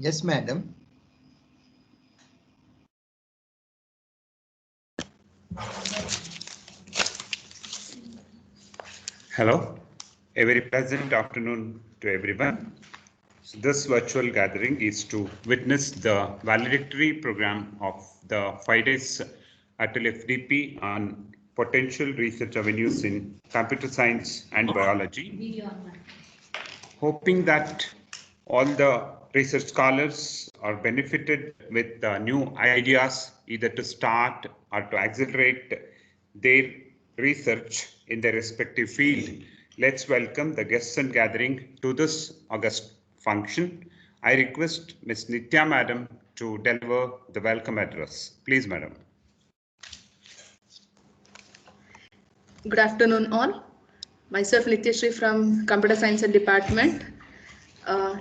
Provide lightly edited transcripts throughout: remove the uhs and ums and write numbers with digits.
Yes, madam. Hello, a very pleasant afternoon to everyone. So this virtual gathering is to witness the valedictory program of the 5 days ATAL FDP on potential research avenues in computer science and biology. Hoping that all the research scholars are benefited with the new ideas either to start or to accelerate their research in their respective field. Let's welcome the guests and gathering to this August function. I request Ms. Nitya Madam to deliver the welcome address. Please, Madam. Good afternoon all. Myself Nitya from Computer Science Department.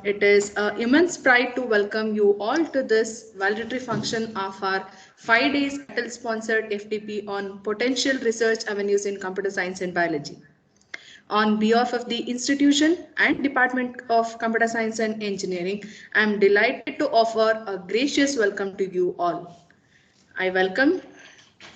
It is an immense pride to welcome you all to this valedictory function of our 5 days ATAL sponsored FDP on potential research avenues in computer science and biology. On behalf of the institution and Department of Computer Science and Engineering, I am delighted to offer a gracious welcome to you all. I welcome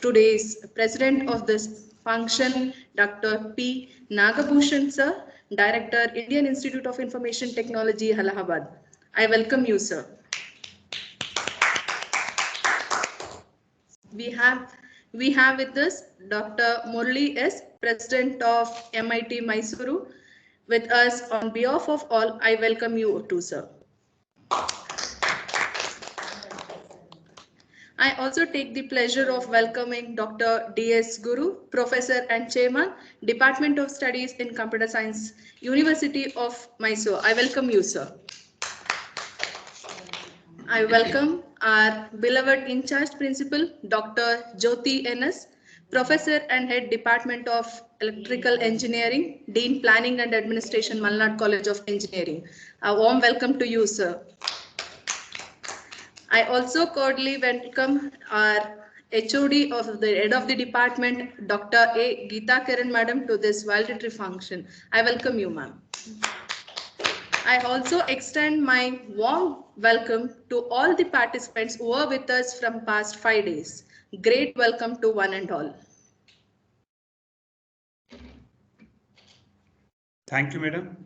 today's President of this function, Dr. P. Nagabhushan sir, Director, Indian Institute of Information Technology, Allahabad. I welcome you, sir. We have with us Dr. Murli S., President of MIT Mysuru. With us on behalf of all, I welcome you too, sir. I also take the pleasure of welcoming Dr. D.S. Guru, Professor and Chairman, Department of Studies in Computer Science, University of Mysore. I welcome you, sir. I welcome our beloved in-charge principal, Dr. Jyoti N.S., Professor and Head Department of Electrical Engineering, Dean Planning and Administration, Malnad College of Engineering. A warm welcome to you, sir. I also cordially welcome our HOD of the head of the department, Dr. A. Geeta Kiran Madam, to this valedictory function. I welcome you, ma'am. I also extend my warm welcome to all the participants who are with us from past 5 days. Great welcome to one and all. Thank you, Madam.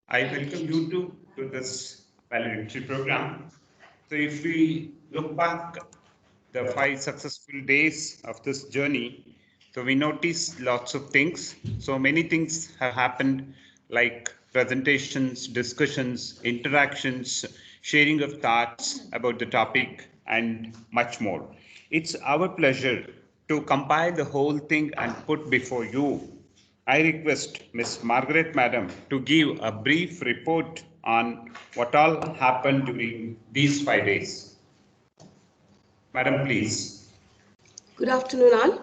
I welcome you to this valedictory program. So if we look back the 5 successful days of this journey, so we notice lots of things. So many things have happened, like presentations, discussions, interactions, sharing of thoughts about the topic, and much more. It's our pleasure to compile the whole thing and put before you. I request Ms. Margaret Madam to give a brief report on what all happened during these 5 days. Madam, please. Good afternoon, all.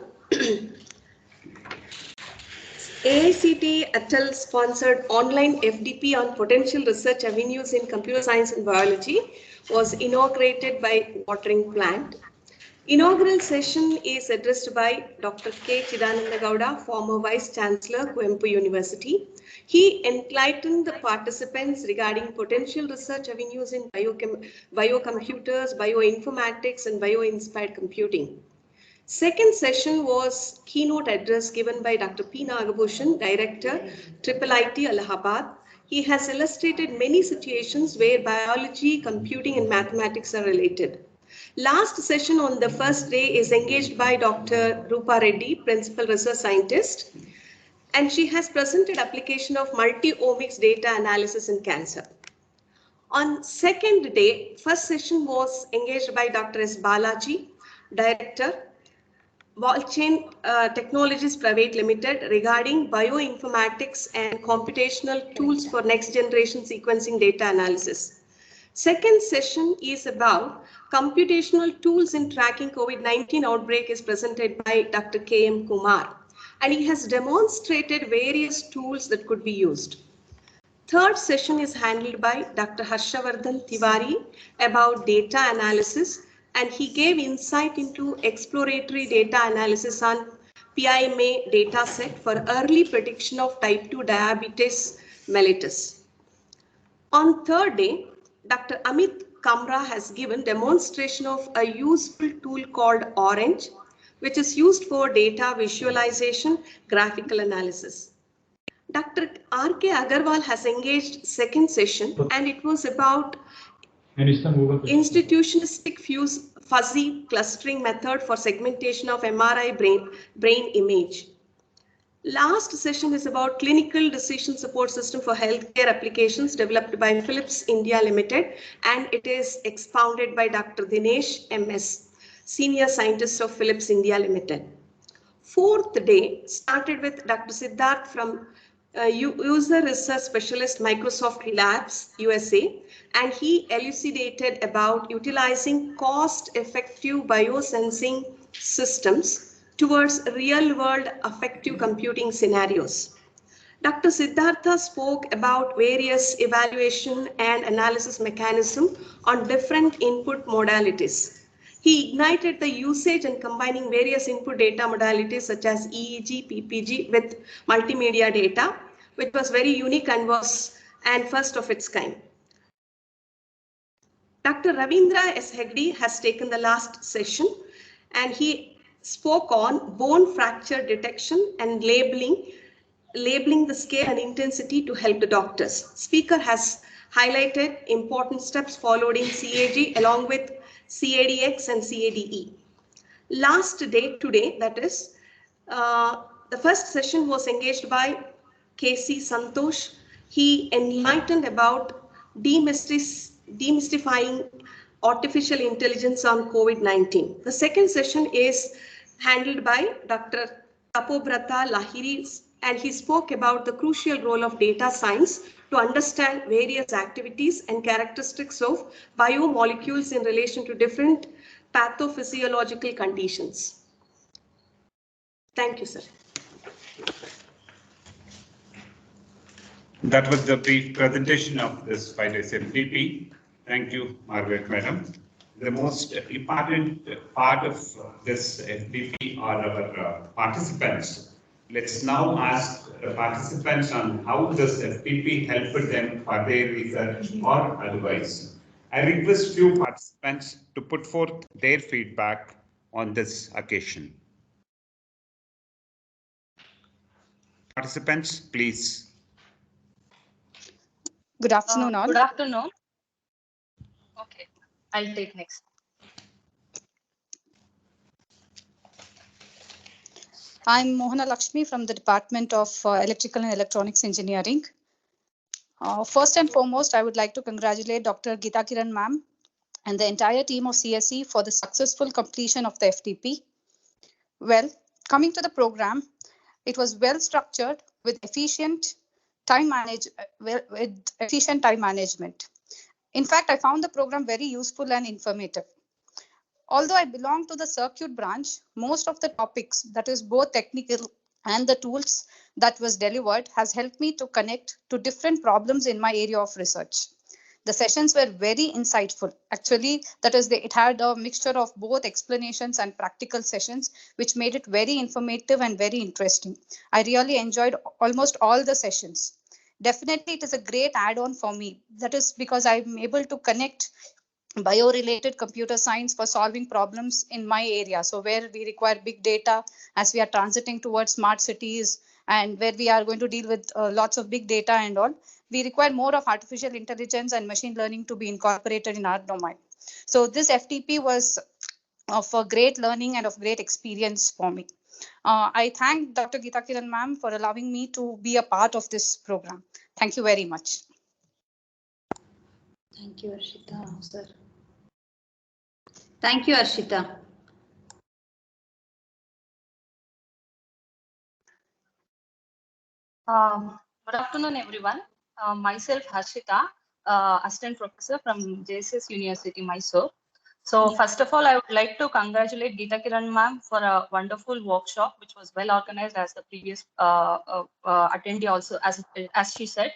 AICTE ATAL sponsored online FDP on potential research avenues in computer science and biology was inaugurated by Watering Plant. Inaugural session is addressed by Dr. K. Chidananda Gowda, former Vice Chancellor, Coimbatore University. He enlightened the participants regarding potential research avenues in biocomputers, bioinformatics, and bio-inspired computing. Second session was keynote address given by Dr. P. Nagabhushan, Director, IIIT Allahabad. He has illustrated many situations where biology, computing, and mathematics are related. Last session on the first day is engaged by Dr. Rupa Reddy, Principal Research Scientist, and she has presented application of multi-omics data analysis in cancer. On second day, first session was engaged by Dr. S. Balaji, Director, Wallchain Technologies Private Limited, regarding bioinformatics and computational tools for next generation sequencing data analysis. Second session is about computational tools in tracking COVID-19 outbreak is presented by Dr. K.M. Kumar, and he has demonstrated various tools that could be used. Third session is handled by Dr. Harshavardhan Tiwari about data analysis, and he gave insight into exploratory data analysis on PIMA data set for early prediction of type 2 diabetes mellitus. On third day, Dr. Amit Kamra has given demonstration of a useful tool called Orange, which is used for data visualization, graphical analysis. Dr. R.K. Agarwal has engaged second session, and it was about institutionalistic fuzzy clustering method for segmentation of MRI brain image. Last session is about clinical decision support system for healthcare applications developed by Philips India Limited, and it is expounded by Dr. Dinesh MS, Senior Scientist of Philips India Limited. Fourth day started with Dr. Siddharth from User Research Specialist Microsoft Labs, USA, and he elucidated about utilizing cost-effective biosensing systems towards real-world affective computing scenarios. Dr. Siddhartha spoke about various evaluation and analysis mechanisms on different input modalities. He ignited the usage and combining various input data modalities such as EEG, PPG with multimedia data, which was very unique and first of its kind. Dr. Ravindra S. Hegde has taken the last session, and he spoke on bone fracture detection and labeling the scale and intensity to help the doctors. Speaker has highlighted important steps followed in CAG along with CADX and CADE. Last day today, that is, the first session was engaged by KC Santosh. He enlightened about demystifying artificial intelligence on COVID-19. The second session is handled by Dr. Tapobrata Lahiri, and he spoke about the crucial role of data science to understand various activities and characteristics of biomolecules in relation to different pathophysiological conditions. Thank you, sir. That was the brief presentation of this 5 days FDP. Thank you, Margaret Madam. The most important part of this FDP are our participants. Let's now ask the participants on how this FDP helped them for their research or otherwise. I request few participants to put forth their feedback on this occasion. Participants, please. Good afternoon, all. Good afternoon. Okay, I'll take next. I'm Mohana Lakshmi from the Department of Electrical and Electronics Engineering. First and foremost, I would like to congratulate Dr. Geeta Kiran ma'am and the entire team of CSE for the successful completion of the FDP. Well, coming to the program, it was well structured with efficient time management. In fact, I found the program very useful and informative. Although I belong to the circuit branch, most of the topics, that is both technical and the tools that was delivered, has helped me to connect to different problems in my area of research. The sessions were very insightful. Actually, that is, it had a mixture of both explanations and practical sessions, which made it very informative and very interesting. I really enjoyed almost all the sessions. Definitely, it is a great add-on for me. That is because I'm able to connect bio-related computer science for solving problems in my area. So where we require big data as we are transiting towards smart cities and where we are going to deal with lots of big data and all, we require more of artificial intelligence and machine learning to be incorporated in our domain. So this FDP was of a great learning and of great experience for me. I thank Dr. Geeta Kiran ma'am for allowing me to be a part of this program. Thank you very much. Thank you, Arshita, sir. Thank you, Arshita. Good afternoon, everyone. Myself, Harshita, Assistant Professor from JSS University, Mysore. So first of all, I would like to congratulate Geeta Kiran ma'am for a wonderful workshop, which was well organized as the previous attendee also, as she said.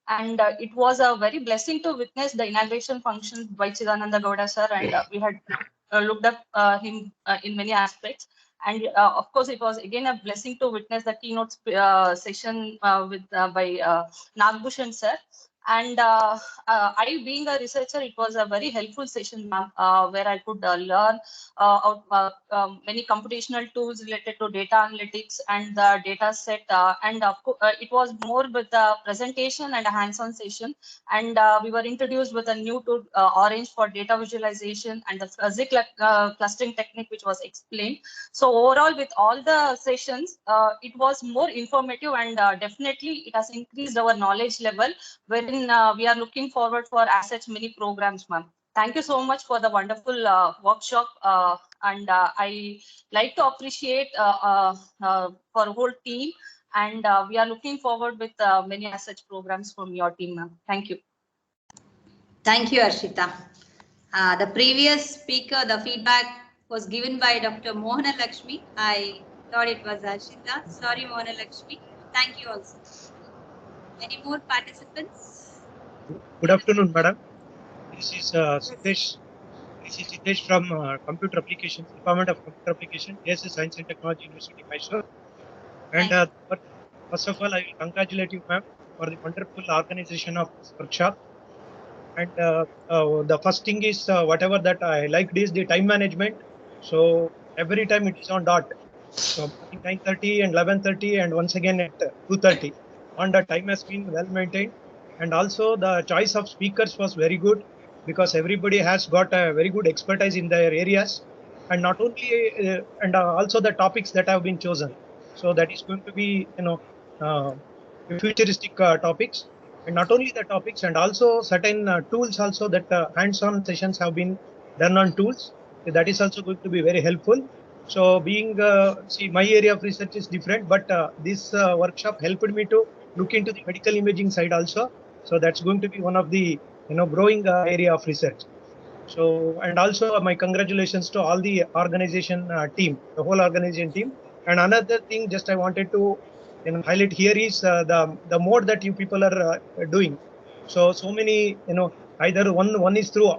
And it was a very blessing to witness the inauguration function by Chidananda Gowda sir, and we had looked up him in many aspects. And of course, it was again a blessing to witness the keynote session by Nagbhushan sir. And I, being a researcher, it was a very helpful session, ma'am, where I could learn many computational tools related to data analytics and the data set. And it was more with the presentation and a hands-on session. And we were introduced with a new tool, Orange, for data visualization, and the fuzzy clustering technique, which was explained. So overall, with all the sessions, it was more informative, and definitely it has increased our knowledge level, wherein we are looking forward for as such many programs, ma'am. Thank you so much for the wonderful workshop, and I like to appreciate for whole team, and we are looking forward with many as such programs from your team, ma'am. Thank you. Thank you, Arshita. The previous speaker, the feedback was given by Dr. Mohana Lakshmi. I thought it was Arshita. Sorry, Mohana Lakshmi. Thank you also. Any more participants? Good afternoon, madam. This is Siddesh. This is Siddesh from Computer Applications, Department of Computer Application, ASS Science and Technology University, Mysore. And first of all, I will congratulate you, ma'am, for the wonderful organization of this workshop. And the first thing is whatever that I liked is the time management. So every time it is on dot. So 9:30 and 11:30, and once again at 2:30. On the time has been well maintained, and also the choice of speakers was very good, because everybody has got a very good expertise in their areas, and not only and also the topics that have been chosen. So that is going to be futuristic topics, and not only the topics, and also certain tools also, that hands-on sessions have been done on tools. That is also going to be very helpful. So being, see, my area of research is different, but this workshop helped me to look into the medical imaging side also. So that's going to be one of the, growing area of research. So, and also my congratulations to all the organization team, the whole organization team. And another thing, just I wanted to highlight here is the mode that you people are doing. So many, either one is through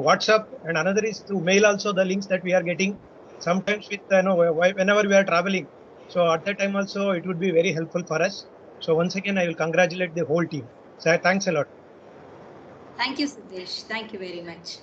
WhatsApp, and another is through mail also, the links that we are getting sometimes with whenever we are traveling. So at that time also it would be very helpful for us. So once again I will congratulate the whole team. So thanks a lot. Thank you, Siddesh. Thank you very much.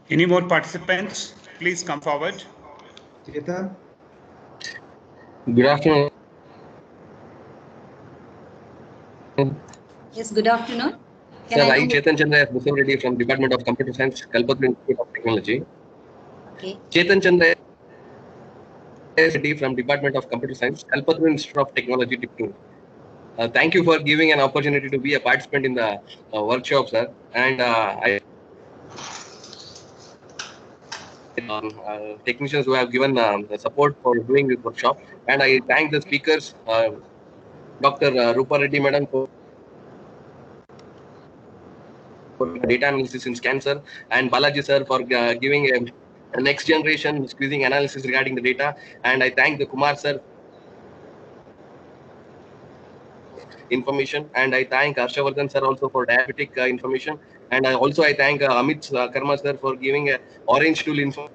Any more participants? Please come forward. Chetan? Good afternoon. Yes, good afternoon. Sir, I Chetan Chandra Reddy from Department of Computer Science, Kalpataru Institute of Technology. Okay. Chetan Chandra Reddy from Department of Computer Science, Kalpataru Institute of Technology, Tiptur. Thank you for giving an opportunity to be a participant in the workshop, sir. And technicians who have given support for doing this workshop. And I thank the speakers, Dr. Rupa Reddy Madam, for data analysis in cancer, and Balaji sir for giving a next generation squeezing analysis regarding the data. And I thank the Kumar sir information, and I thank Harshavardhan sir also for diabetic information, and I thank Amit Karma sir for giving a orange tool information,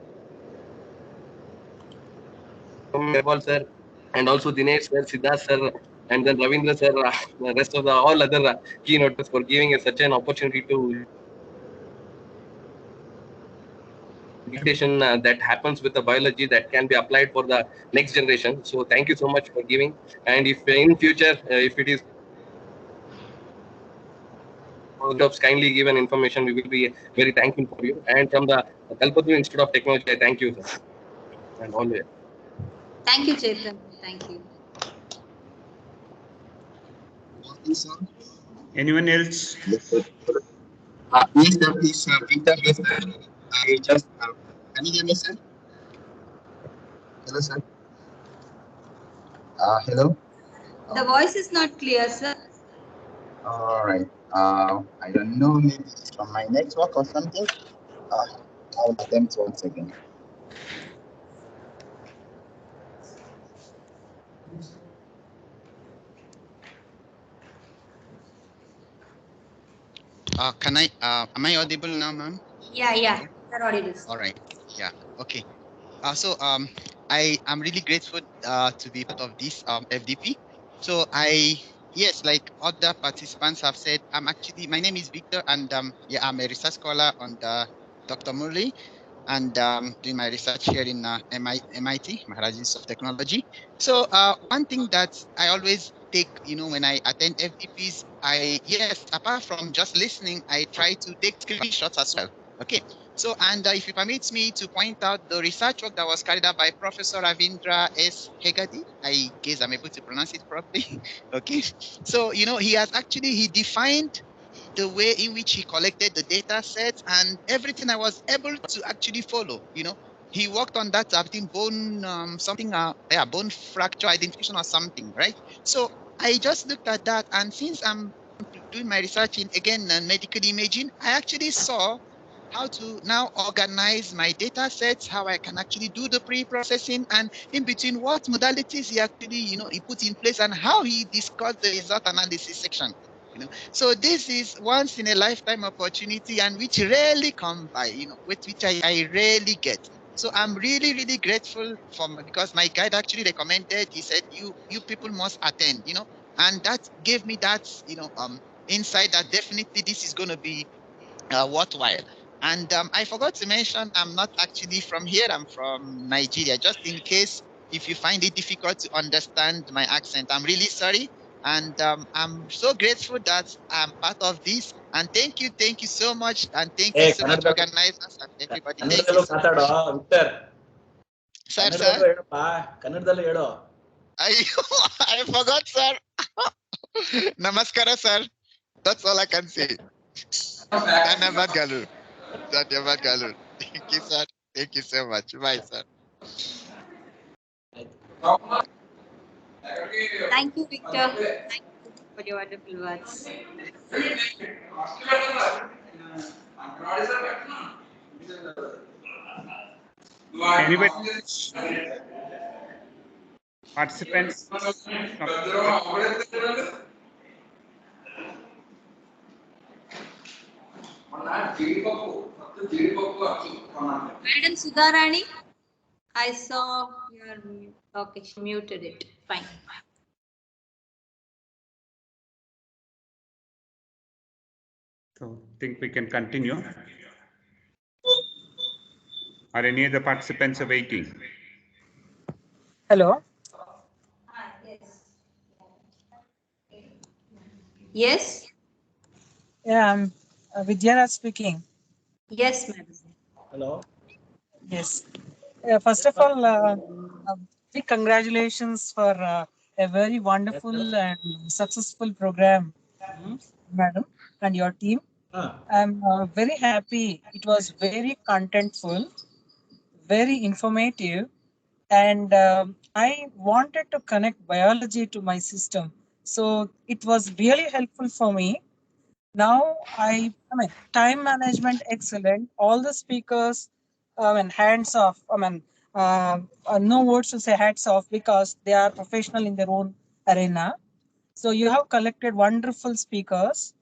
sir, and also Dinesh sir, Siddharth sir, and then Ravindra sir, the rest of the all other keynoters for giving such an opportunity to that happens with the biology that can be applied for the next generation. So thank you so much for giving. And if in future, if it is kindly given information, we will be very thankful for you. And from the Kalpataru Institute of Technology, I thank you, sir. And always. Thank you, Chetan. Thank you. Anyone else? Yes, sir, please, Peter. Yes, sir. I just, can you hear me, sir? Hello, sir. Hello. The voice is not clear, sir. All right. I don't know, maybe it's from my network or something. I'll attempt once again. Am I audible now, ma'am? Yeah, you're audible. All right. Yeah. Okay. So I am really grateful to be part of this FDP. So yes, like other participants have said, my name is Victor, and yeah, I'm a research scholar under Dr. Murli, and doing my research here in MIT, Maharaja Institute of Technology. So one thing that I always take, when I attend FDPs, yes, apart from just listening, I try to take screenshots as well. Okay. So, and if you permit me to point out the research work that was carried out by Professor Ravindra S. Hegade, I guess I'm able to pronounce it properly. Okay. So, he defined the way in which he collected the data sets and everything I was able to actually follow. He worked on that, I think, bone bone fracture identification or something, right? So I just looked at that, and since I'm doing my research in, again, medical imaging, I actually saw how to now organize my data sets, how I can actually do the pre-processing, and in between what modalities he actually, he put in place, and how he discussed the result analysis section. So this is once in a lifetime opportunity, and which rarely come by, which I rarely get. So I'm really, really grateful because my guide actually recommended, he said, you people must attend, and that gave me that, insight that definitely this is going to be worthwhile. And I forgot to mention, I'm not actually from here. I'm from Nigeria. Just in case, if you find it difficult to understand my accent, I'm really sorry. And I'm so grateful that I'm part of this. And thank you so much. And thank you so much, organizers and everybody. Thank you so much. Sir. I forgot, sir. Namaskara, sir. That's all I can say. Dhanyavad Galu. Dhanyavad Galu. Thank you, sir. Thank you so much. Bye, sir. Thank you, Victor. Thank you for your wonderful words. Anybody? Participants? Madam Sudharani, I saw your mute. Okay, she muted it. Fine. So I think we can continue. Are any other participants are waiting? Hello. Yes. Yeah, I'm Vidyaraj speaking. Yes, madam. Hello. Yes. First of all, big congratulations for a very wonderful and successful program, madam, and your team. I'm very happy. It was very contentful, very informative, and I wanted to connect biology to my system. So it was really helpful for me. Now I mean, time management excellent. All the speakers, hands off. No words to say hats off because they are professional in their own arena. So you have collected wonderful speakers.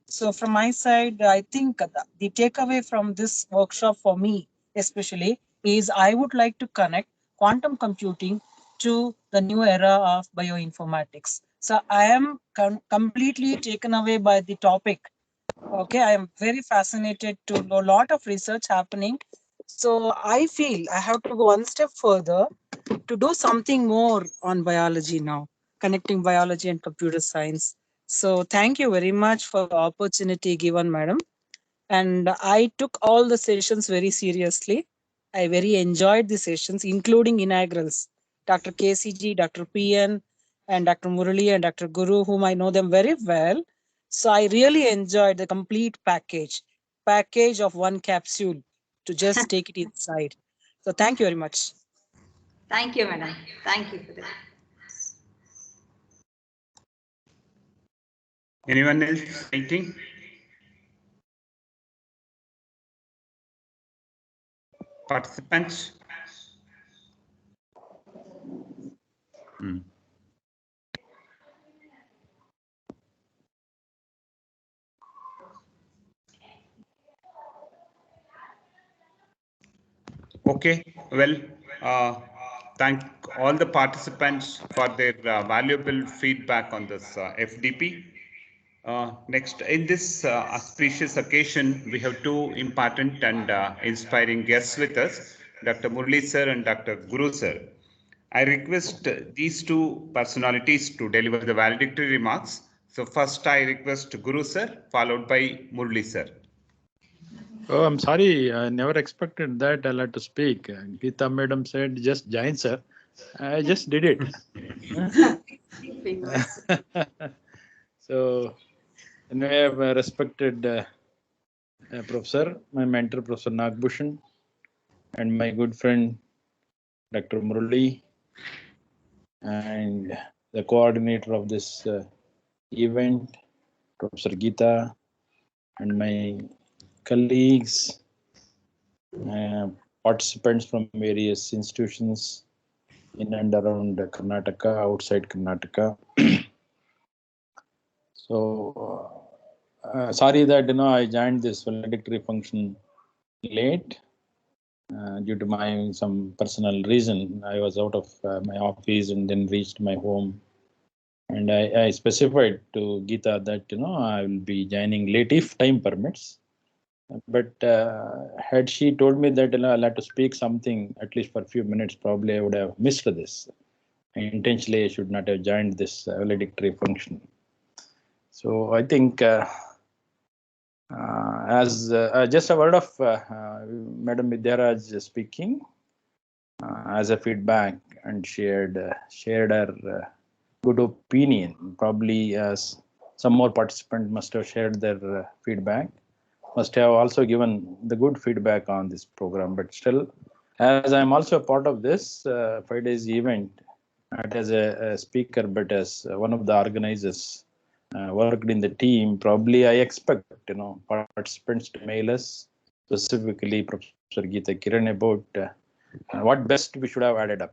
So from my side, I think the takeaway from this workshop for me, especially, is I would like to connect quantum computing to the new era of bioinformatics. So I am completely taken away by the topic. Okay, I am very fascinated to know a lot of research happening. So I feel I have to go one step further to do something more on biology now, connecting biology and computer science. So thank you very much for the opportunity given, madam. And I took all the sessions very seriously. I very enjoyed the sessions, including inaugurals. Dr. KCG, Dr. PN, and Dr. Murali and Dr. Guru, whom I know them very well. So I really enjoyed the complete package of one capsule to just take it inside. So thank you very much. Thank you, madam. Thank you for that. Anyone else waiting? Participants? Okay, well, thank all the participants for their valuable feedback on this FDP. Next, in this auspicious occasion, we have two important and inspiring guests with us, Dr. Murli sir and Dr. Guru sir. I request these two personalities to deliver the valedictory remarks. So first I request Guru sir, followed by Murli sir. Oh, I'm sorry. I never expected that I'll have to speak. Geeta madam said, just join, sir. I just did it. So, anyway, I have respected professor, my mentor, Professor Nagbhushan, and my good friend, Dr. Murali, and the coordinator of this event, Professor Geeta, and my colleagues, participants from various institutions in and around Karnataka, outside Karnataka. So, sorry that I joined this valedictory function late due to my some personal reason. I was out of my office and then reached my home, and I specified to Geeta that I will be joining late if time permits. But had she told me that I'll have to speak something at least for a few minutes, probably I would have missed this. Intentionally, I should not have joined this valedictory function. So I think as just a word of Madam Vidyaraj speaking as a feedback and shared her good opinion. Probably some more participants must have shared their feedback, must have also given the good feedback on this program. But still, as I'm also a part of this 5 days event, not as a speaker, but as one of the organizers, worked in the team, probably I expect participants to mail us, specifically Professor Geeta Kiran, about what best we should have added up,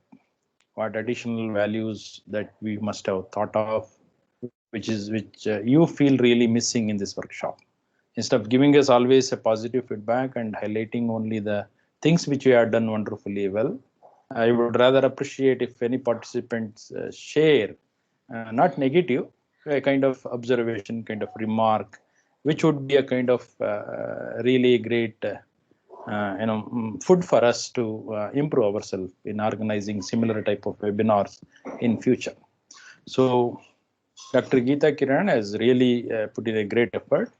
what additional values that we must have thought of, which you feel really missing in this workshop. Instead of giving us always a positive feedback and highlighting only the things which we have done wonderfully well, I would rather appreciate if any participants share, not negative, a kind of observation, kind of remark, which would be a kind of really great food for us to improve ourselves in organizing similar type of webinars in future. So Dr. Geeta Kiran has really put in a great effort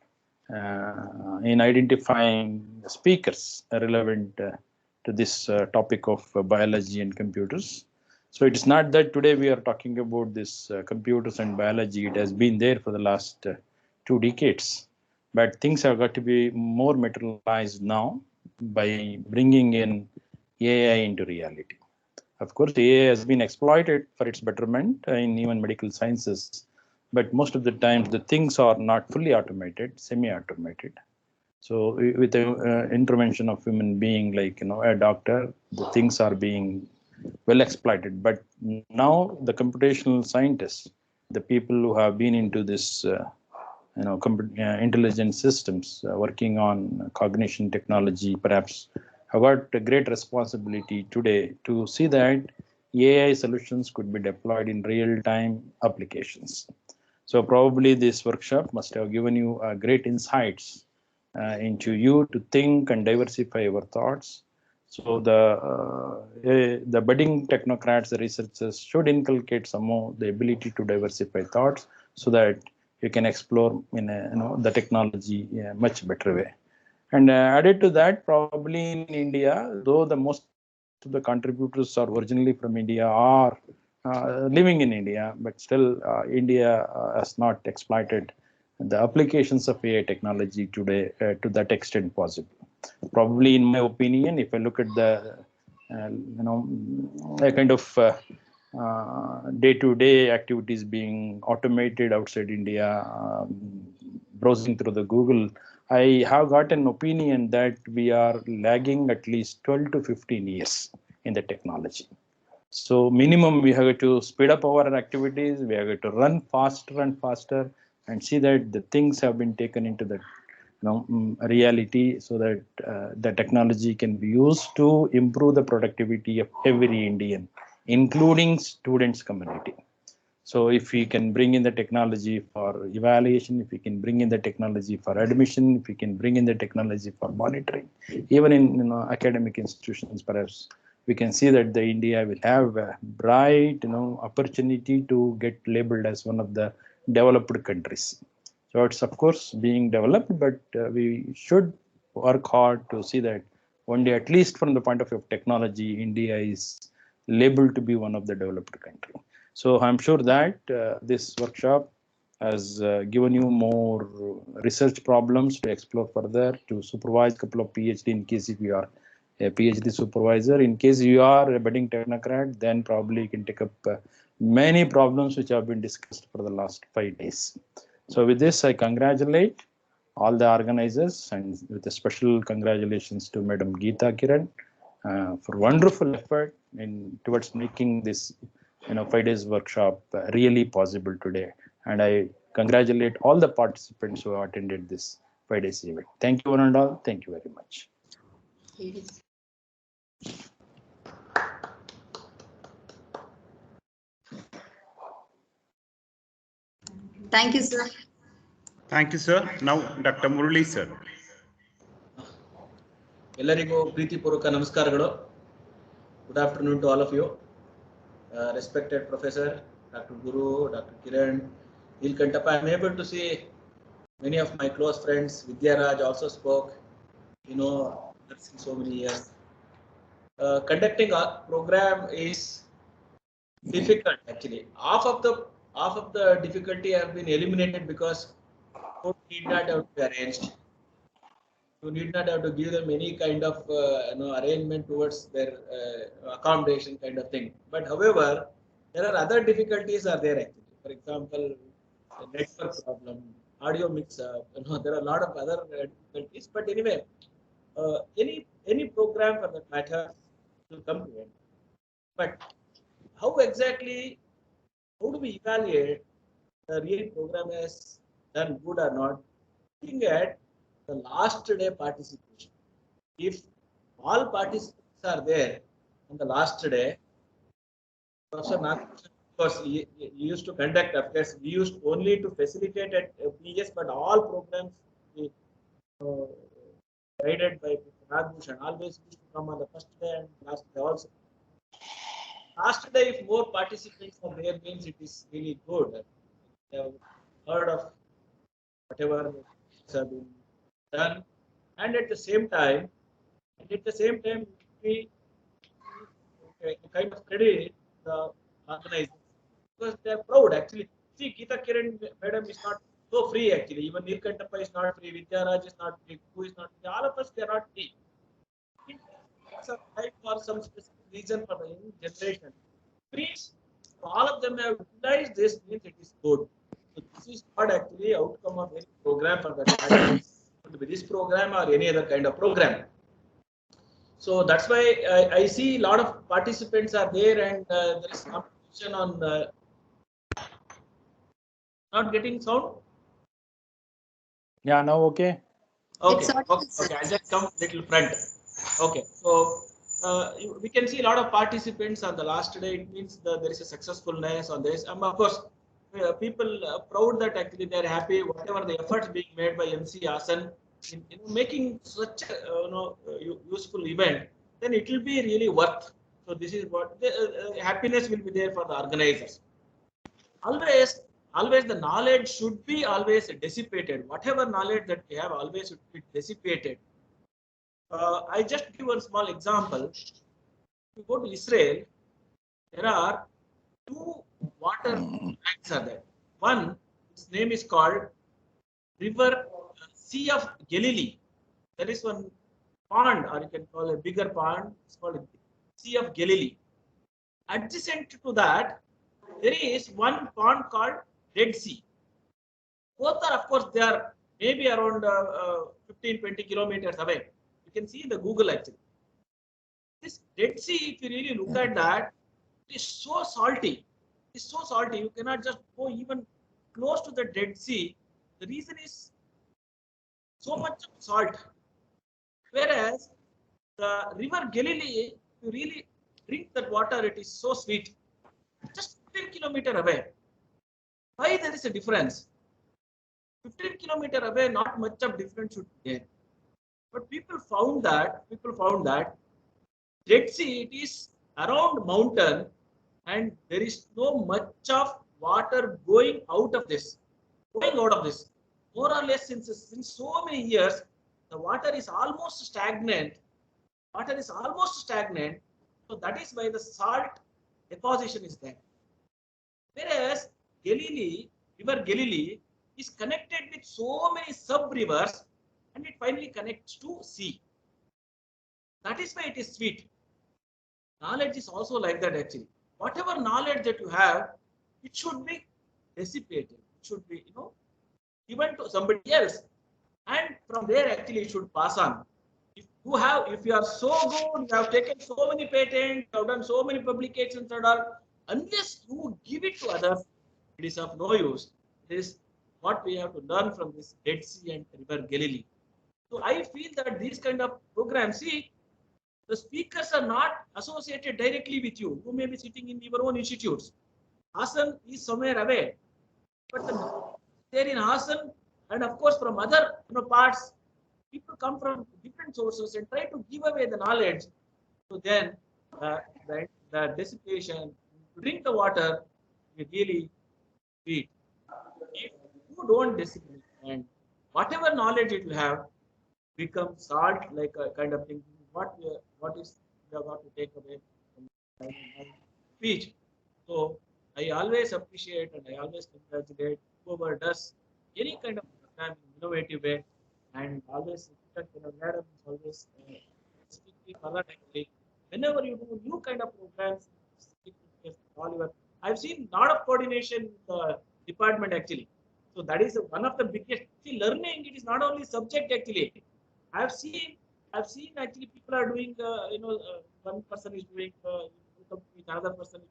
in identifying speakers relevant to this topic of biology and computers. So it's not that today we are talking about this computers and biology. It has been there for the last 2 decades, but things have got to be more materialized now by bringing in AI into reality. Of course, AI has been exploited for its betterment in even medical sciences, but most of the times the things are not fully automated, semi-automated. So with the intervention of human being, like a doctor, the things are being well exploited. But now the computational scientists, the people who have been into this, intelligent systems, working on cognition technology, perhaps have got a great responsibility today to see that AI solutions could be deployed in real-time applications. So probably this workshop must have given you great insights into you to think and diversify your thoughts. So the budding technocrats, the researchers should inculcate some more the ability to diversify thoughts so that you can explore in the technology in a much better way. And added to that, probably in India, though the most of the contributors are originally from India or living in India, but still India has not exploited the applications of AI technology today to that extent possible. Probably, in my opinion, if I look at the a kind of day-to-day activities being automated outside India, browsing through the Google, I have got an opinion that we are lagging at least 12 to 15 years in the technology. So minimum, we have to speed up our activities. We have to run faster and faster and see that the things have been taken into the reality, so that the technology can be used to improve the productivity of every Indian, including students community. So if we can bring in the technology for evaluation, if we can bring in the technology for admission, if we can bring in the technology for monitoring, even in academic institutions, perhaps we can see that the India will have a bright opportunity to get labeled as one of the developed countries. So it's of course being developed, but we should work hard to see that one day, at least from the point of view of technology, India is labeled to be one of the developed country. So I'm sure that this workshop has given you more research problems to explore further, to supervise a couple of PhD in case if you are a PhD supervisor. In case you are a budding technocrat, then probably you can take up many problems which have been discussed for the last 5 days. So with this, I congratulate all the organizers, and with a special congratulations to Madam Geeta Kiran for wonderful effort towards making this 5 days workshop really possible today. And I congratulate all the participants who have attended this 5 days event. Thank you one and all. Thank you very much. Thank you, sir. Thank you, sir. Now, Dr. Murali, sir. ಎಲ್ಲರಿಗೂ ಪ್ರೀತಿಪೂರ್ವಕ ನಮಸ್ಕಾರಗಳು. Good afternoon to all of you. Respected Professor, Dr. Guru, Dr. Kiran, Nilkantappa. I'm able to see many of my close friends. Vidyaraj also spoke, that's in so many years. Conducting a program is difficult actually. Half of the difficulty have been eliminated because you need not have to be arranged. You need not have to give them any kind of arrangement towards their accommodation kind of thing. But however, there are other difficulties are there actually. For example, the network problem, audio mix-up. There are a lot of other difficulties. But anyway, any program for that matter will come to end. But how do we evaluate the real program has done good or not? Looking at the last day participation. If all participants are there on the last day, Professor Nath, of course, he used to conduct, of course, we used only to facilitate at PS, but all programs guided by Professor Nath always used to come on the first day and last day also. Last day, if more participants are there, means it is really good. They have heard of whatever have been done, and at the same time, we kind of credit the organizers because they are proud actually. See, Geeta Kiran Madam is not so free actually. Even Nilkantappa is not free. Vidyaraj is not free. Who is not free? All of us, they are not free. It's a time for some specific reason for the young generation. Please, all of them have utilized this, means it is good. So this is not actually outcome of any program for that matter. Could be this program or any other kind of program. So that's why I see a lot of participants are there, and there is competition on not getting sound. Yeah, now okay. Okay, I'll just come little front. Okay, so we can see a lot of participants on the last day. It means there is a successfulness on this. Of course, people are proud that actually they are happy. Whatever the efforts being made by MC Asan in making such a useful event, then it will be really worth. So this is what the happiness will be there for the organizers. Always the knowledge should be always dissipated. Whatever knowledge that we have always should be dissipated. I just give one small example. If you go to Israel, there are 2 water tracks are there. One, its name is called Sea of Galilee. There is one pond, or you can call a bigger pond. It's called Sea of Galilee. Adjacent to that, there is one pond called Dead Sea. Both are, of course, they are maybe around 15-20 kilometers away. You can see the Google actually. This Dead Sea, if you really look at that, it is so salty. It's so salty. You cannot just go even close to the Dead Sea. The reason is so much of salt. Whereas the river Galilee, you really drink that water, it is so sweet. Just 15 kilometers away. Why there is a difference? 15 kilometers away, not much of difference should be there. But people found that Red Sea, it is around mountain and there is no much of water going out of this. More or less since so many years, the water is almost stagnant. So that is why the salt deposition is there. Whereas river Galilee is connected with so many sub-rivers and it finally connects to sea. That is why it is sweet. Knowledge is also like that actually. Whatever knowledge that you have, it should be dissipated. It should be, given to somebody else. And from there actually it should pass on. If you are so good, you have taken so many patents, you have done so many publications and all, unless you give it to others, it is of no use. This is what we have to learn from this Dead Sea and River Galilee. So I feel that these kind of programs, see, the speakers are not associated directly with you. You may be sitting in your own institutes. Hassan is somewhere away, but there in Hassan, and of course from other parts, people come from different sources and try to give away the knowledge. So then the dissipation, to drink the water, you really sweet. If you don't dissipate and whatever knowledge it will have become salt like a kind of thing. What is we have got to take away from my speech. So I always appreciate and I always congratulate whoever does any kind of program in innovative way, and always madam is always speaking a lot actually. Whenever you do new kind of programs, I've seen a lot of coordination in the department actually. So that is one of the biggest. See, learning, it is not only subject actually. I've seen actually people are doing one person is doing with another person.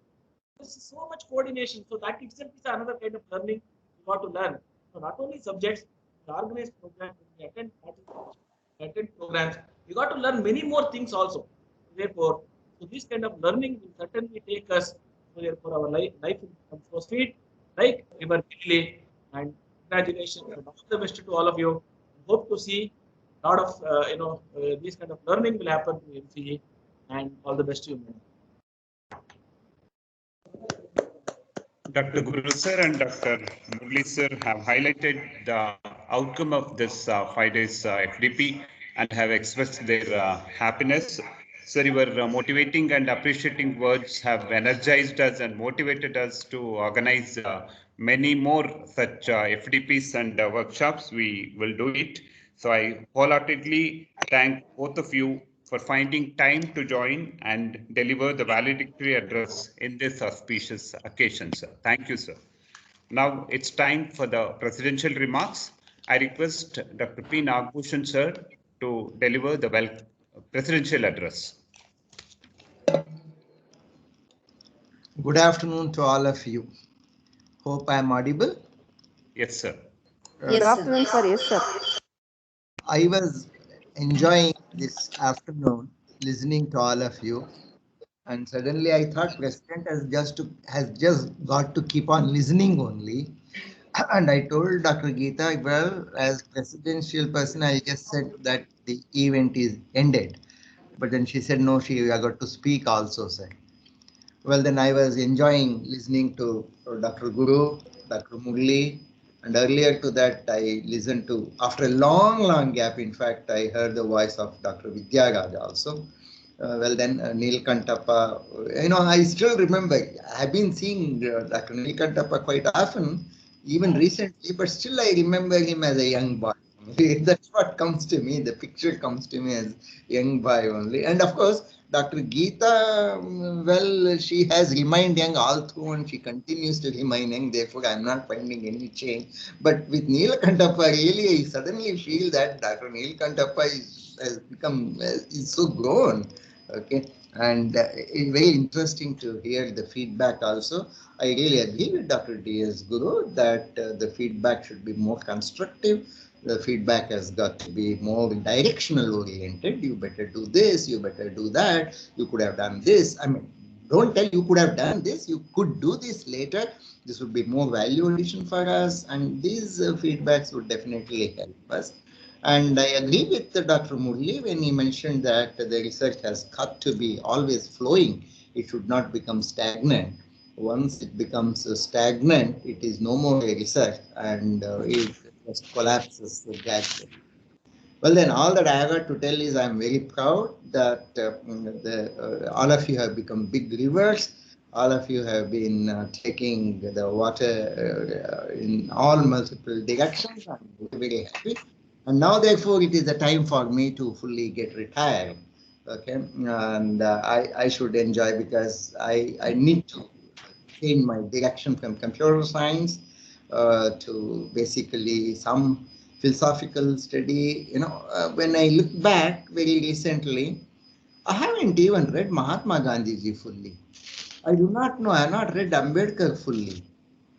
There's so much coordination. So that itself is another kind of learning you got to learn. So not only subjects, the organized programs, attend programs, you got to learn many more things also. Therefore, so this kind of learning will certainly take us for our life will become so sweet, like River Galilee. And congratulations and all the best to all of you. Hope to see a lot of this kind of learning will happen to MCE, and all the best to you. Dr. Guru sir and Dr. Murli sir have highlighted the outcome of this 5 days FDP and have expressed their happiness. Sir, your motivating and appreciating words have energized us and motivated us to organize many more such FDPs and workshops. We will do it. So I wholeheartedly thank both of you for finding time to join and deliver the valedictory address in this auspicious occasion, sir. Thank you, sir. Now it's time for the presidential remarks. I request Dr. P. Nagbhushan, sir, to deliver the presidential address. Good afternoon to all of you. Hope I am audible. Yes, sir. Good afternoon, sir. Yes, sir. I was enjoying this afternoon listening to all of you, and suddenly I thought President has just got to keep on listening only. And I told Dr. Geeta, well, as presidential person, I just said that the event is ended. But then she said, no, I got to speak also, sir. Well, then I was enjoying listening to Dr. Guru, Dr. Murli, and earlier to that, I listened to, after a long gap, in fact, I heard the voice of Dr. Vidyaraj also. Well, then Neelkantappa, I still remember, I've been seeing Dr. Neelkantappa quite often, even recently, but still I remember him as a young boy. That's what comes to me, the picture comes to me as young boy only. And of course, Dr. Geeta, well, she has remained young all through and she continues to remain young. Therefore, I'm not finding any change. But with Neelkantappa, really, I suddenly feel that Dr. Neelkantappa has become, is so grown. Okay. And it's very interesting to hear the feedback also. I really agree with Dr. D.S. Guru that the feedback should be more constructive The feedback has got to be more directional oriented. You better do this, you better do that, you could have done this. I mean, don't tell you could have done this, you could do this later. This would be more value addition for us, and these feedbacks would definitely help us. And I agree with Dr. Murli when he mentioned that the research has got to be always flowing. It should not become stagnant. Once it becomes stagnant, it is no more a research, and it just collapses gradually. Well, then, all that I have got to tell is I'm very proud that all of you have become big rivers. All of you have been taking the water in all multiple directions. I'm very, very happy. And now, therefore, it is the time for me to fully get retired. Okay, and I should enjoy, because I need to change my direction from computer science to basically some philosophical study. When I look back very recently, I haven't even read Mahatma Gandhiji fully. I do not know. I have not read Ambedkar fully.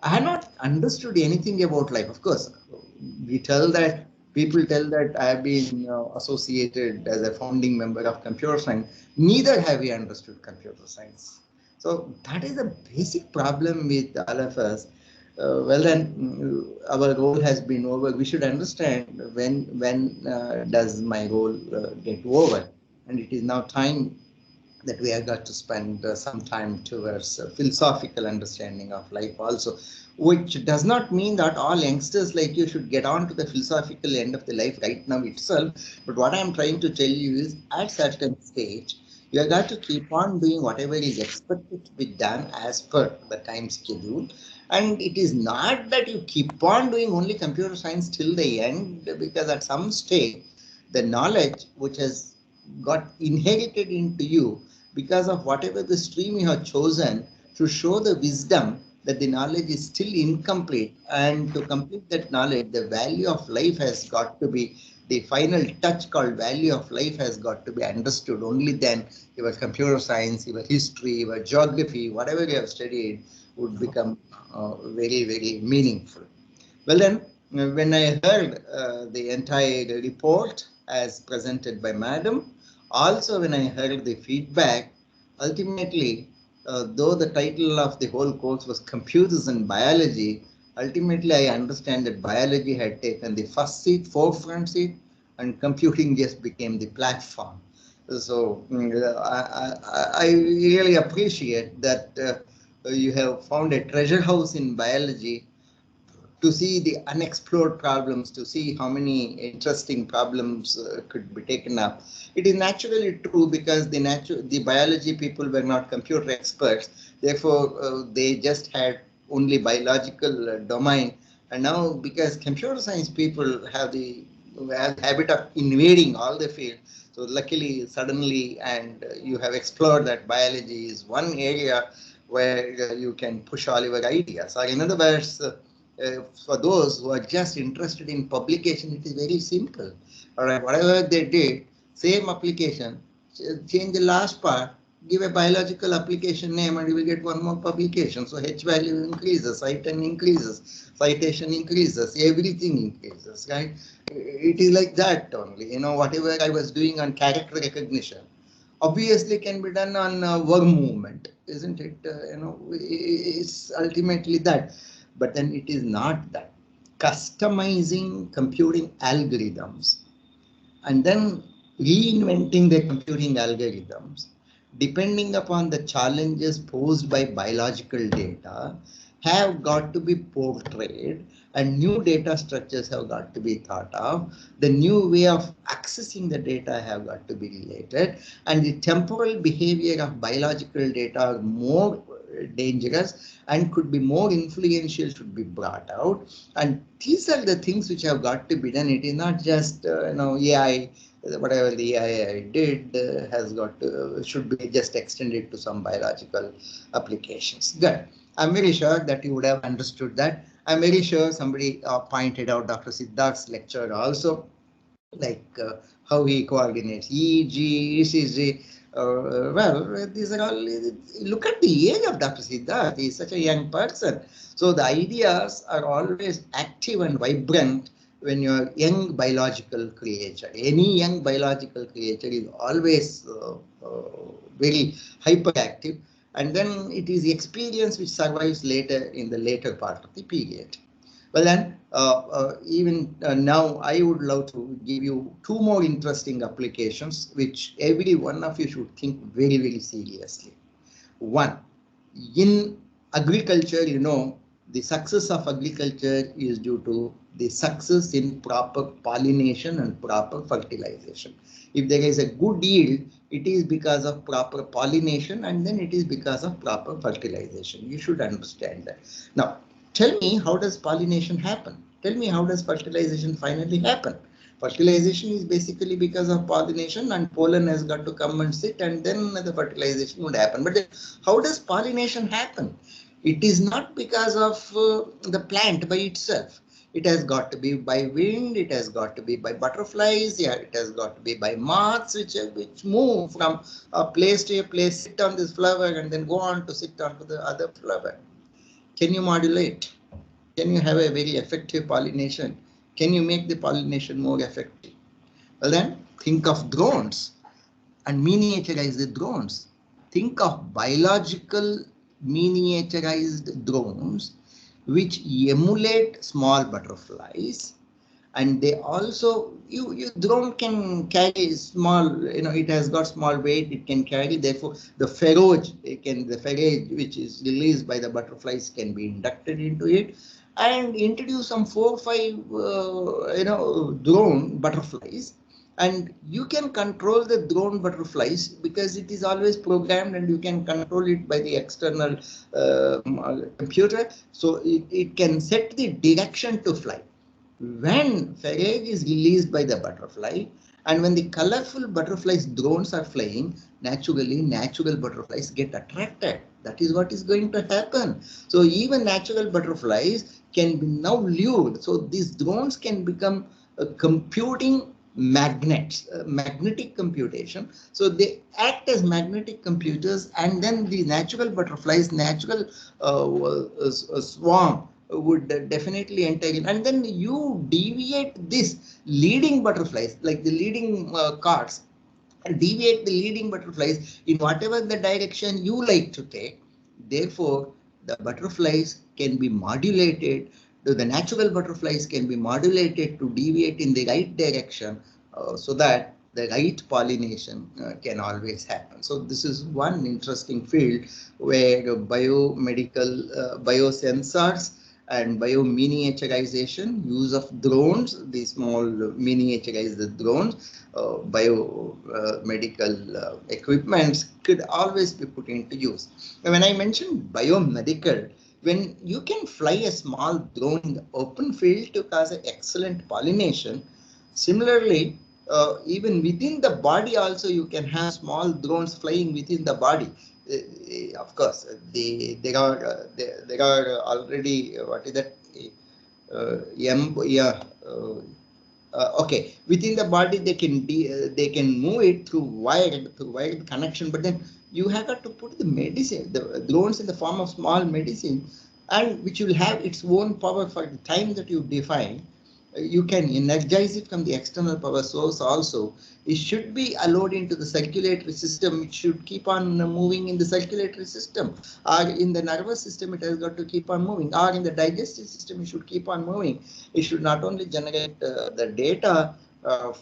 I have not understood anything about life. Of course, people tell that I have been associated as a founding member of computer science. Neither have we understood computer science. So that is a basic problem with all of us. Well, then our role has been over. We should understand when does my role get over, and it is now time that we have got to spend some time towards philosophical understanding of life also, which does not mean that all youngsters like you should get on to the philosophical end of the life right now itself. But what I am trying to tell you is, at certain stage, you have got to keep on doing whatever is expected to be done as per the time schedule. And it is not that you keep on doing only computer science till the end, because at some stage, the knowledge which has got inherited into you because of whatever the stream you have chosen, to show the wisdom that the knowledge is still incomplete, and to complete that knowledge, the value of life has got to be, the final touch called value of life has got to be understood. Only then your computer science, your history, your geography, whatever you have studied would become very, very meaningful. Well, then, when I heard the entire report as presented by Madam, also when I heard the feedback, ultimately, though the title of the whole course was Computers and Biology, ultimately I understand that biology had taken the first seat, forefront seat, and computing just became the platform. So I really appreciate that you have found a treasure house in biology to see the unexplored problems, to see how many interesting problems could be taken up. It is naturally true, because the biology people were not computer experts. Therefore, they just had only biological domain. And now, because computer science people have the habit of invading all the field, so luckily, suddenly, and you have explored that biology is one area where you can push all your ideas. Or in other words, for those who are just interested in publication, it is very simple. All right, whatever they did, same application, change the last part, give a biological application name, and you will get one more publication. So H value increases, item increases, citation increases, everything increases, right? It is like that only. Whatever I was doing on character recognition, obviously can be done on worm movement, isn't it? It's ultimately that. But then it is not that. Customizing computing algorithms and then reinventing the computing algorithms depending upon the challenges posed by biological data have got to be portrayed, and new data structures have got to be thought of. The new way of accessing the data have got to be related, and the temporal behavior of biological data are more dangerous and could be more influential, should be brought out. And these are the things which have got to be done. It is not just AI, whatever the AI did has got to, should be just extended to some biological applications. Good. I'm very sure that you would have understood that. I'm very sure somebody pointed out Dr. Siddharth's lecture also, like how he coordinates EEG, ECG. Well, these are all, look at the age of Dr. Siddharth. He is such a young person. So the ideas are always active and vibrant, when you are young biological creature. Any young biological creature is always very hyperactive, and then it is experience which survives later in the later part of the period. Well then, even now I would love to give you two more interesting applications which every one of you should think very, very seriously. One, in agriculture, you know, the success of agriculture is due to the success in proper pollination and proper fertilization. If there is a good yield, it is because of proper pollination, and then it is because of proper fertilization. You should understand that. Now, tell me, how does pollination happen? Tell me, how does fertilization finally happen? Fertilization is basically because of pollination, and pollen has got to come and sit, and then the fertilization would happen. But how does pollination happen? It is not because of the plant by itself. It has got to be by wind, it has got to be by butterflies, yeah, it has got to be by moths which move from a place to a place, sit on this flower and then go on to sit on to the other flower. Can you modulate? Can you have a very effective pollination? Can you make the pollination more effective? Well then, think of drones and miniaturize the drones. Think of biological miniaturized drones which emulate small butterflies, and they also, you drone can carry small, you know, it has got small weight, it can carry, therefore the ferrage which is released by the butterflies can be inducted into it, and introduce some 4 or 5 drone butterflies, and you can control the drone butterflies because it is always programmed, and you can control it by the external computer, so it can set the direction to fly. When ferrage is released by the butterfly, and when the colorful butterflies drones are flying, naturally natural butterflies get attracted. That is what is going to happen. So even natural butterflies can be now lured. So these drones can become computing magnets, magnetic computation. So they act as magnetic computers, and then the natural butterflies, natural swarm would definitely enter in, and then you deviate this leading butterflies, like the leading cards, and deviate the leading butterflies in whatever the direction you like to take. Therefore, the butterflies can be modulated, the natural butterflies can be modulated to deviate in the right direction, so that the right pollination can always happen. So this is one interesting field where biomedical biosensors and biominiaturization, use of drones, the small miniaturized drones, biomedical equipments could always be put into use. And when I mentioned biomedical, when you can fly a small drone in the open field to cause an excellent pollination, similarly, even within the body also you can have small drones flying within the body. Of course, there are already what is that? Okay, within the body they can move it through wired connection, but then you have got to put the medicine, the drones in the form of small medicine, and which will have its own power for the time that you define. You can energize it from the external power source also. It should be allowed into the circulatory system. It should keep on moving in the circulatory system, or in the nervous system it has got to keep on moving, or in the digestive system it should keep on moving. It should not only generate the data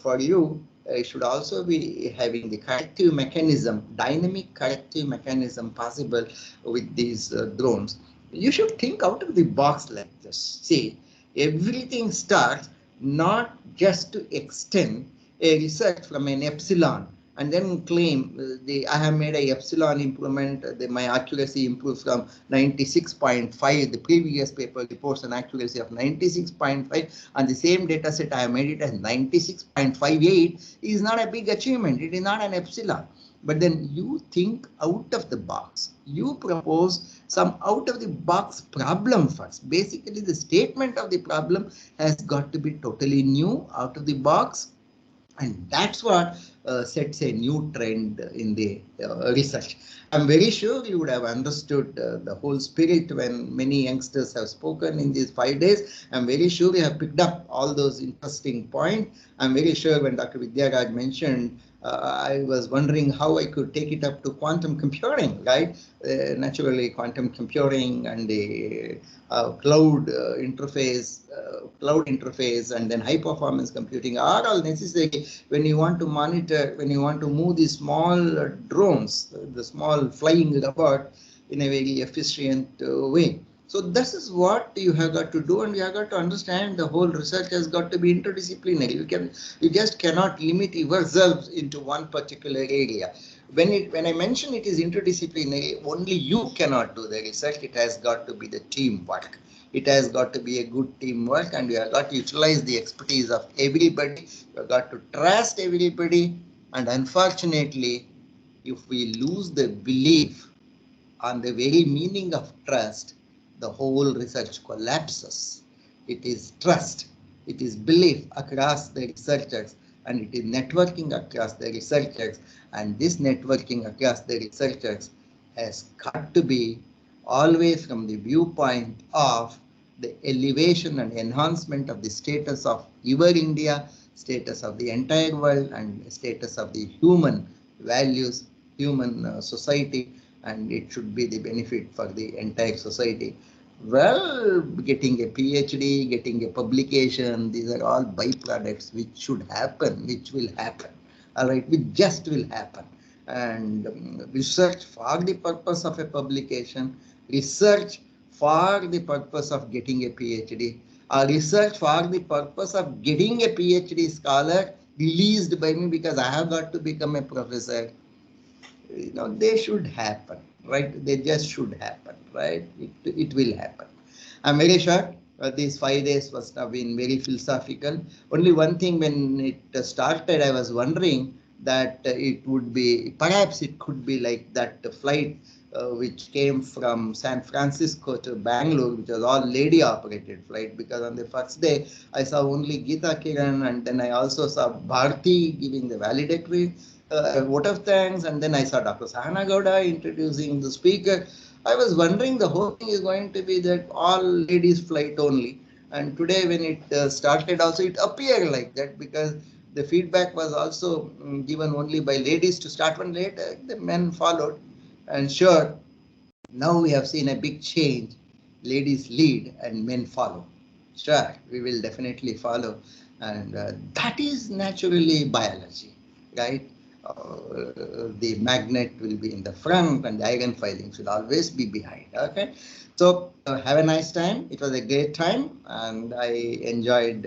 for you, it should also be having the corrective mechanism, dynamic corrective mechanism possible with these drones. You should think out of the box like this. See, everything starts not just to extend a research from an epsilon and then claim I have made a epsilon improvement, my accuracy improves from 96.5. The previous paper reports an accuracy of 96.5, and the same data set I have made it as 96.58 is not a big achievement. It is not an epsilon. But then you think out of the box. You propose some out of the box problem first. Basically, the statement of the problem has got to be totally new, out of the box, And that's what sets a new trend in the research. I'm very sure you would have understood the whole spirit when many youngsters have spoken in these 5 days. I'm very sure you have picked up all those interesting points. I'm very sure when Dr. Vidyaraj mentioned, I was wondering how I could take it up to quantum computing, right? Naturally, quantum computing and the cloud interface, and then high performance computing are all necessary when you want to monitor, when you want to move these small drones, the small flying robot in a very efficient way. So this is what you have got to do, and you have got to understand the whole research has got to be interdisciplinary. You just cannot limit yourselves into one particular area. When I mention it is interdisciplinary, only you cannot do the research. It has got to be the teamwork. It has got to be a good teamwork, and you have got to utilize the expertise of everybody. You have got to trust everybody, and unfortunately, if we lose the belief on the very meaning of trust, the whole research collapses. It is trust, it is belief across the researchers, and it is networking across the researchers. And this networking across the researchers has got to be always from the viewpoint of the elevation and enhancement of the status of your India, status of the entire world, and status of the human values, human society, and it should be the benefit for the entire society. Well, getting a PhD, getting a publication, these are all byproducts which should happen, which will happen. All right, which just will happen. And research for the purpose of a publication, research for the purpose of getting a PhD, or research for the purpose of getting a PhD scholar released by me because I have got to become a professor. They should happen, right? They just should happen, right? It will happen. I'm very sure these 5 days must have been very philosophical. Only one thing, when it started, I was wondering that it would be, perhaps it could be like that flight which came from San Francisco to Bangalore, which was all lady operated flight, because on the first day I saw only Geeta Kiran, and then I also saw Bharti giving the valedictory vote of thanks, and then I saw Dr. Sahana Gowda introducing the speaker. I was wondering the whole thing is going to be that all ladies flight only. And today when it started also, it appeared like that, because the feedback was also given only by ladies to start. One later, the men followed. And sure, now we have seen a big change. Ladies lead and men follow. Sure, we will definitely follow. And that is naturally biology, right? The magnet will be in the front and the iron filings will always be behind. Okay, so have a nice time. It was a great time, and I enjoyed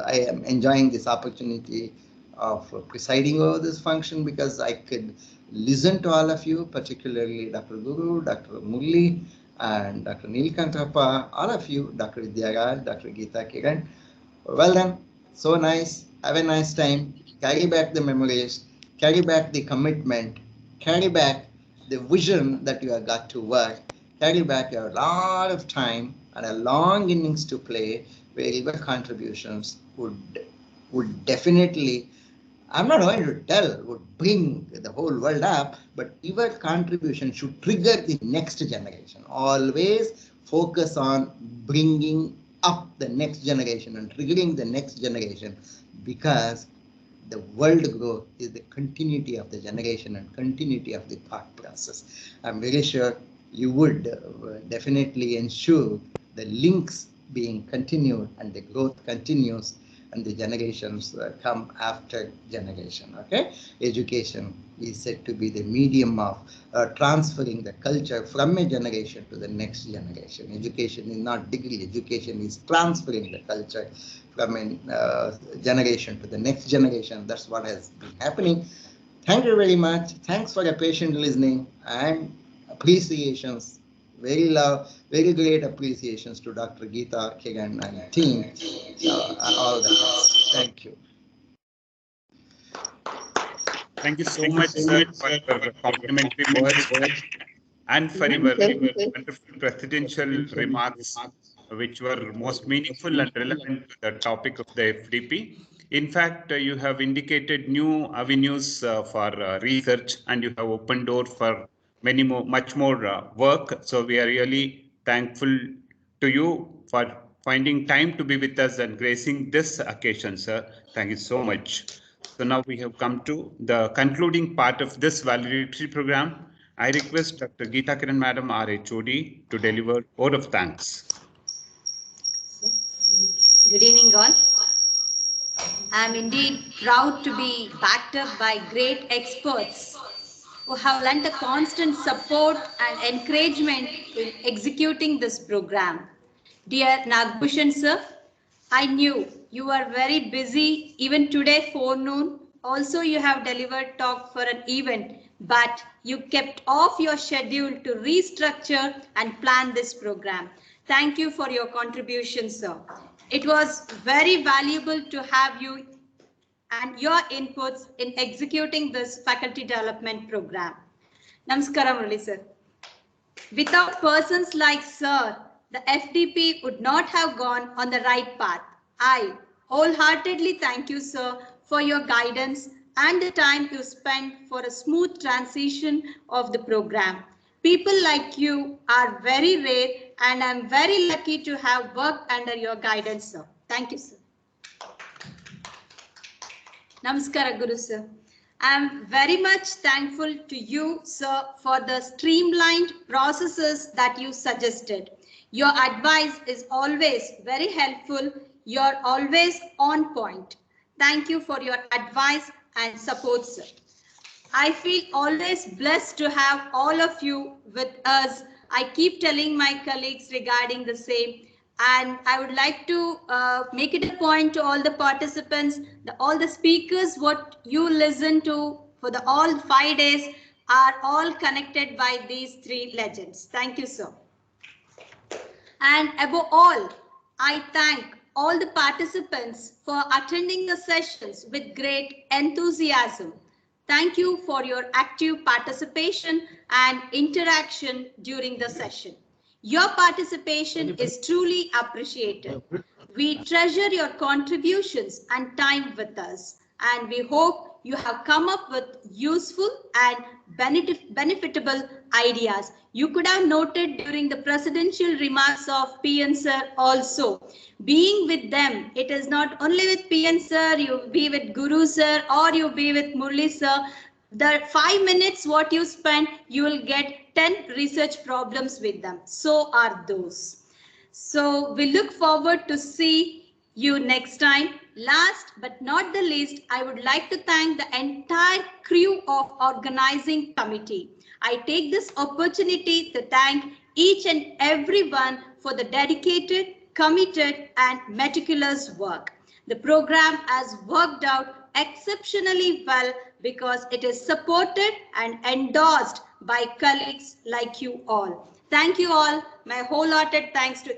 I am enjoying this opportunity of presiding over this function, because I could listen to all of you, particularly Dr. Guru, Dr. Murli, and Dr. Neelkantrappa, all of you, Dr. Vidyaraj, Dr. Geeta Kiran. Well done. So nice. Have a nice time. Carry back the memories. Carry back the commitment. Carry back the vision that you have got to work. Carry back a lot of time and a long innings to play, where your contributions would definitely, I'm not going to tell, would bring the whole world up, but your contribution should trigger the next generation. Always focus on bringing up the next generation and triggering the next generation, because the world growth is the continuity of the generation and continuity of the thought process. I'm very sure you would definitely ensure the links being continued and the growth continues, and the generations come after generation. Okay, education is said to be the medium of transferring the culture from a generation to the next generation. Education is not degree, education is transferring the culture from a generation to the next generation. That's what has been happening. Thank you very much. Thanks for your patient listening and appreciations. Very great appreciations to Dr. Geeta Kiran and team. All the best. Thank you. Thank you so much, sir, for your complimentary words and for your wonderful presidential remarks, which were most meaningful and relevant to the topic of the FDP. In fact, you have indicated new avenues for research, and you have opened door for much more work. So we are really thankful to you for finding time to be with us and gracing this occasion, sir. Thank you so much. So now we have come to the concluding part of this valedictory program. I request Dr. Geeta Kiran Madam, our HOD, to deliver word of thanks. Good evening, all. I am indeed proud to be backed up by great experts who have lent a constant support and encouragement in executing this program. Dear Nagbhushan sir, I knew you were very busy even today forenoon. Also, you have delivered talk for an event, but you kept off your schedule to restructure and plan this program. Thank you for your contribution, sir. It was very valuable to have you and your inputs in executing this faculty development program. Namaskaram, Murali sir. Without persons like sir, the FDP would not have gone on the right path. I wholeheartedly thank you, sir, for your guidance and the time you spent for a smooth transition of the program. People like you are very rare, and I'm very lucky to have worked under your guidance, sir. Thank you, sir. Namaskara, Guru sir. I am very much thankful to you, sir, for the streamlined processes that you suggested. Your advice is always very helpful. You're always on point. Thank you for your advice and support, sir. I feel always blessed to have all of you with us. I keep telling my colleagues regarding the same. And I would like to make it a point to all the participants, all the speakers, what you listen to for the all 5 days are all connected by these 3 legends. Thank you, sir. And above all, I thank all the participants for attending the sessions with great enthusiasm. Thank you for your active participation and interaction during the session. Your participation is truly appreciated. We treasure your contributions and time with us, and we hope you have come up with useful and benefitable ideas. You could have noted during the presidential remarks of PN sir also. Being with them, it is not only with PN sir, you be with Guru sir or you be with Murli sir. The 5 minutes what you spend, you will get 10 research problems with them. So are those. So we look forward to see you next time. Last but not the least, I would like to thank the entire crew of organizing committee. I take this opportunity to thank each and everyone for the dedicated, committed and meticulous work. The program has worked out exceptionally well because it is supported and endorsed by colleagues like you all. Thank you all. My wholehearted thanks to